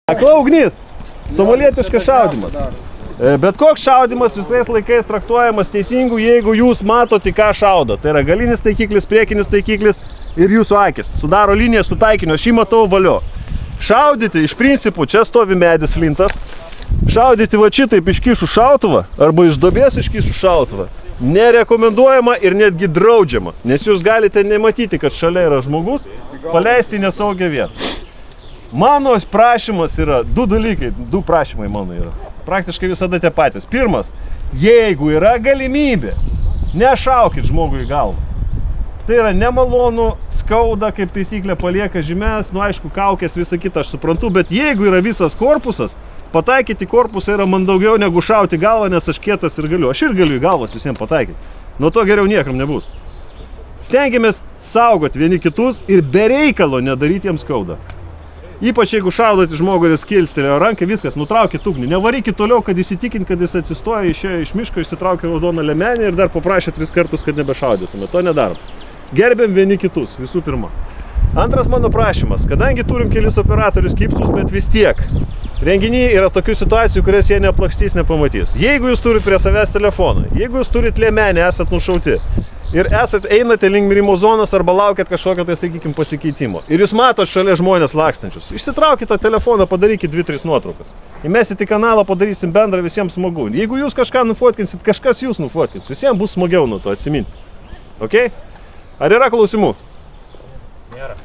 Akla ugnis. Somalietiškas šaudimas. Bet koks šaudimas visais laikais traktuojamas teisingų, jeigu jūs matote, ką šaudo. Tai yra galinis taikiklis, priekinis taikiklis ir jūsų akis. Sudaro liniją su taikiniu, aš jį matau valio. Šaudyti iš principų, čia stovi medis flintas. Šaudyti va šitaip iškišų šautuvą arba iš duobės iškišų šautuvą nerekomenduojama ir netgi draudžiama. Nes jūs galite nematyti, kad šalia yra žmogus, paleisti į nesaugią vietą. Mano prašymas yra du dalykai, du prašymai mano yra. Praktiškai visada tie patys. Pirmas, jeigu yra galimybė, nešaukit žmogui į galvą. Tai yra nemalonu, skauda, kaip taisyklė palieka žymes, nu aišku, kaukės, visą kitą aš suprantu, bet jeigu yra visas korpusas, pataikyti korpusą yra man daugiau negu šauti galvą, nes aš kietas ir galiu. Aš ir galiu į galvas visiems pataikyti. Nuo to geriau niekam nebus. Stengiamės saugoti vieni kitus ir be reikalo nedaryti jiems skaudą. Ypač jeigu šaudoti žmogų ir jis kilstelėjo ranką, viskas, nutraukit ugnį. Nevarykit toliau, kad įsitikint, kad jis atsistoja, išėjo iš miško, išsitraukė raudoną liemenę ir dar paprašė 3 kartus, kad nebešaudytume. To nedarom. Gerbėm vieni kitus, visų pirma. Antras mano prašymas, kadangi turim kelis operatorius kipsus, bet vis tiek. Renginy yra tokių situacijų, kurias jie neplakstys, nepamatys. Jeigu jūs turit prie savęs telefoną, jeigu jūs turit liemenę, esat nušauti ir einate link mirimo zonos arba laukiat kažkokio, tai sakykim, pasikeitimo. Ir jūs matot šalia žmonės lakstančius. Išsitraukit tą telefoną, padarykit 2-3 nuotraukas. Įmesit į kanalą, padarysim bendrą, visiems smagu. Jeigu jūs kažką nufotkinsit, kažkas jūs nufotkins. Visiems bus smagiau nuo to atsiminti. Ok? Ar yra klausimų? Nėra.